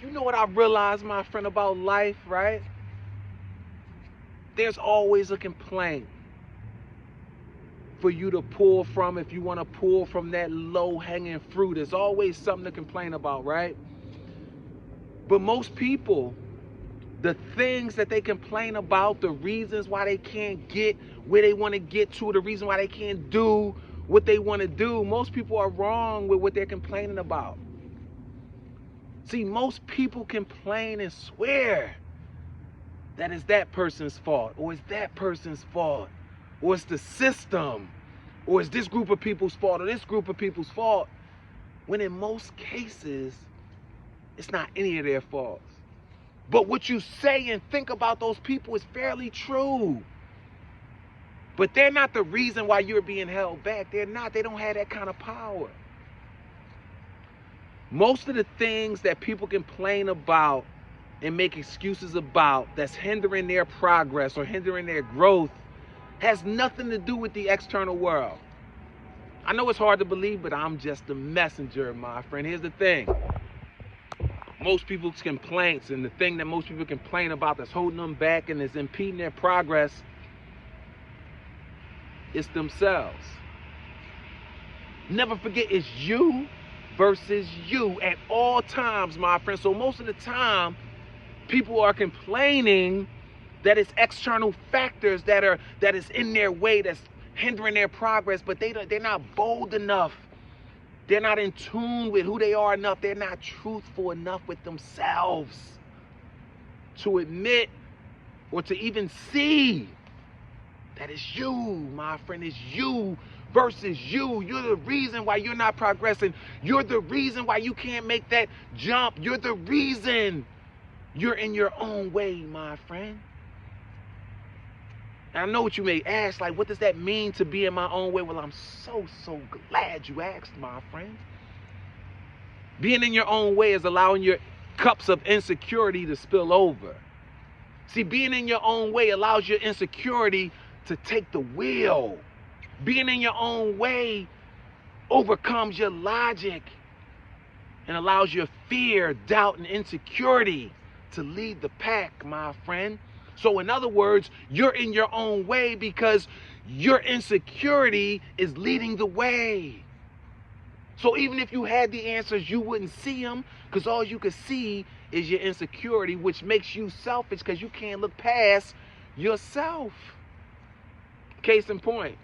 You know what I realized, my friend, about life, right? There's always a complaint for you to pull from if you want to pull from that low-hanging fruit. There's always something to complain about, right? But most people, the things that they complain about, the reasons why they can't get where they want to get to, the reason why they can't do what they want to do, most people are wrong with what they're complaining about. See, most people complain and swear that it's that person's fault, or it's that person's fault, or it's the system, or it's this group of people's fault, or this group of people's fault, when in most cases, it's not any of their faults. But what you say and think about those people is fairly true. But they're not the reason why you're being held back. They're not. They don't have that kind of power. Most of the things that people complain about and make excuses about that's hindering their progress or hindering their growth has nothing to do with the external world. I know it's hard to believe, but I'm just a messenger, my friend. Here's the thing. Most people's complaints and the thing that most people complain about that's holding them back and is impeding their progress is themselves. Never forget, it's you versus you at all times, my friend. So most of the time, people are complaining that it's external factors that is in their way, that's hindering their progress, but they're not bold enough. They're not in tune with who they are enough. They're not truthful enough with themselves to admit or to even see that it's you, my friend. It's you versus you. You're the reason why you're not progressing. You're the reason why you can't make that jump. You're the reason you're in your own way, my friend. And I know what you may ask, like, what does that mean to be in my own way? Well, I'm so glad you asked, my friend. Being in your own way is allowing your cups of insecurity to spill over. See, being in your own way allows your insecurity to take the wheel. Being in your own way overcomes your logic and allows your fear, doubt, and insecurity to lead the pack, my friend. So in other words, you're in your own way because your insecurity is leading the way. So even if you had the answers, you wouldn't see them because all you could see is your insecurity, which makes you selfish because you can't look past yourself. Case in point,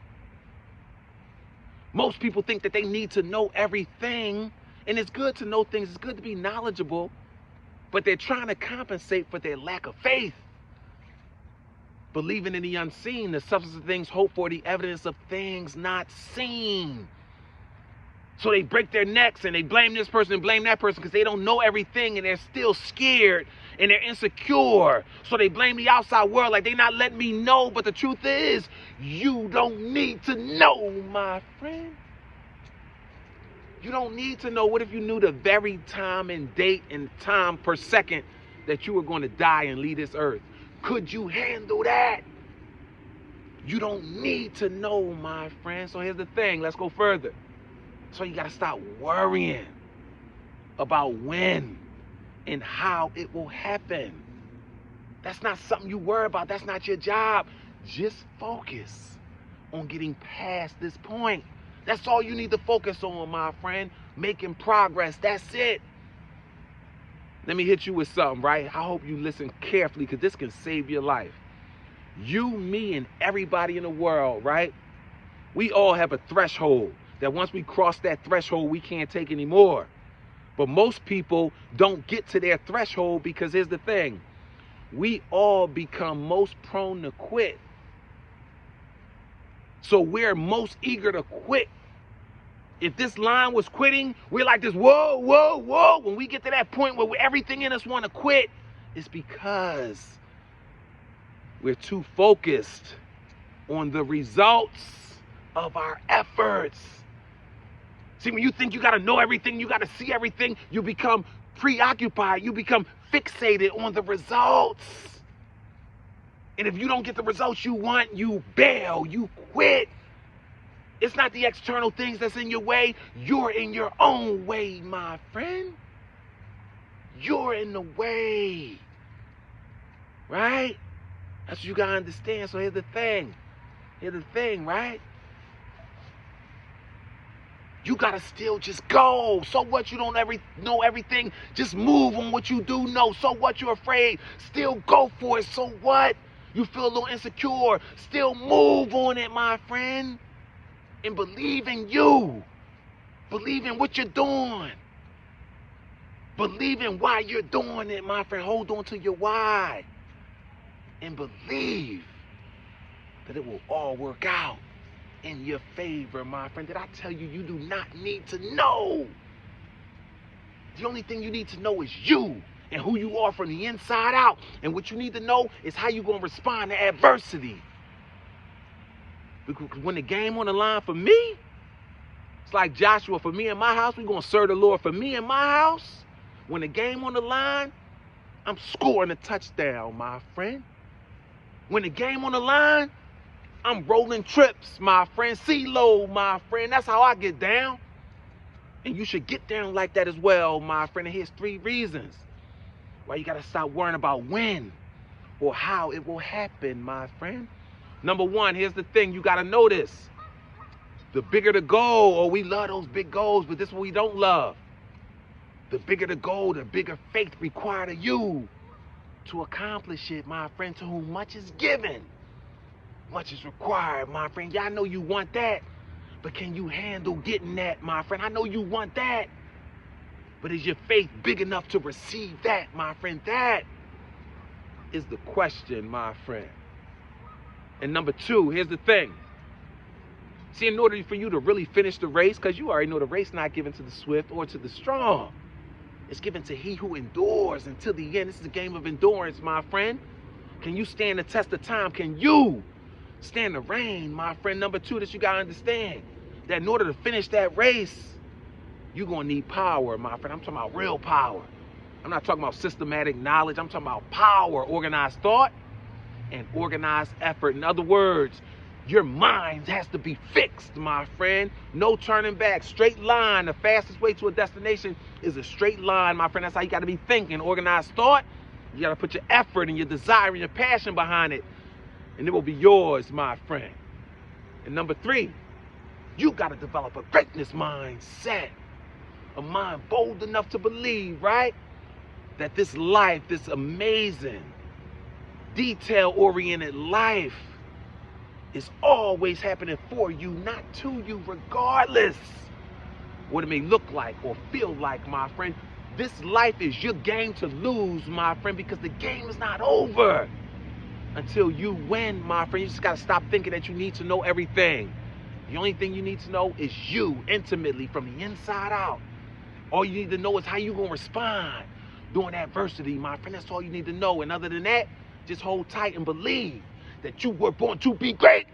most people think that they need to know everything, and it's good to know things, it's good to be knowledgeable, but they're trying to compensate for their lack of faith. Believing in the unseen, the substance of things hoped for, the evidence of things not seen. So they break their necks and they blame this person and blame that person because they don't know everything and they're still scared and they're insecure. So they blame the outside world like they're not letting me know. But the truth is, you don't need to know, my friend. You don't need to know. What if you knew the very time and date and time per second that you were going to die and leave this earth? Could you handle that? You don't need to know, my friend. So here's the thing. Let's go further. So you got to stop worrying about when and how it will happen. That's not something you worry about. That's not your job. Just focus on getting past this point. That's all you need to focus on, my friend. Making progress. That's it. Let me hit you with something, right? I hope you listen carefully because this can save your life. You, me, and everybody in the world, right? We all have a threshold that once we cross that threshold, we can't take anymore. But most people don't get to their threshold because here's the thing. We all become most prone to quit. So we're most eager to quit. If this line was quitting, we're like this, whoa, whoa, whoa. When we get to that point where everything in us want to quit, it's because we're too focused on the results of our efforts. See, when you think you got to know everything, you got to see everything, you become preoccupied, you become fixated on the results. And if you don't get the results you want, you bail, you quit. It's not the external things that's in your way. You're in your own way, my friend. You're in the way. Right? That's what you got to understand. So here's the thing. Right? You got to still just go. So what? You don't know everything. Just move on what you do know. So what? You're afraid. Still go for it. So what? You feel a little insecure. Still move on it, my friend. And believe in you. Believe in what you're doing. Believe in why you're doing it, my friend. Hold on to your why. And believe that it will all work out in your favor, my friend. Did I tell you, you do not need to know? The only thing you need to know is you and who you are from the inside out. And what you need to know is how you're going to respond to adversity. Because when the game on the line for me, it's like Joshua, for me and my house, we're going to serve the Lord. For me and my house, when the game on the line, I'm scoring a touchdown, my friend. When the game on the line, I'm rolling trips, my friend. C-load, my friend. That's how I get down. And you should get down like that as well, my friend. And here's 3 reasons why you got to stop worrying about when or how it will happen, my friend. Number 1, here's the thing. You got to know this. The bigger the goal, we love those big goals, but this is what we don't love. The bigger the goal, the bigger faith required of you to accomplish it, my friend. To whom much is given, much is required, my friend. Y'all know you want that, but can you handle getting that, my friend? I know you want that, but is your faith big enough to receive that, my friend? That is the question, my friend. And number 2, here's the thing. See, in order for you to really finish the race, because you already know the race not given to the swift or to the strong. It's given to he who endures until the end. This is a game of endurance, my friend. Can you stand the test of time? Can you stand the rain, my friend? Number 2, that you got to understand, that in order to finish that race, you're going to need power, my friend. I'm talking about real power. I'm not talking about systematic knowledge. I'm talking about power, organized thought, and organized effort. In other words, your mind has to be fixed, my friend. No turning back. Straight line. The fastest way to a destination is a straight line, my friend. That's how you got to be thinking. Organized thought. You got to put your effort and your desire and your passion behind it, and it will be yours, my friend. And number 3, you got to develop a greatness mindset. A mind bold enough to believe, right, that this life, this amazing, detail-oriented life, is always happening for you, not to you, regardless what it may look like or feel like, my friend. This life is your game to lose, my friend, because the game is not over until you win, my friend. You just got to stop thinking that you need to know everything. The only thing you need to know is you, intimately, from the inside out. All you need to know is how you're going to respond during adversity, my friend. That's all you need to know. And other than that, just hold tight and believe that you were born to be great.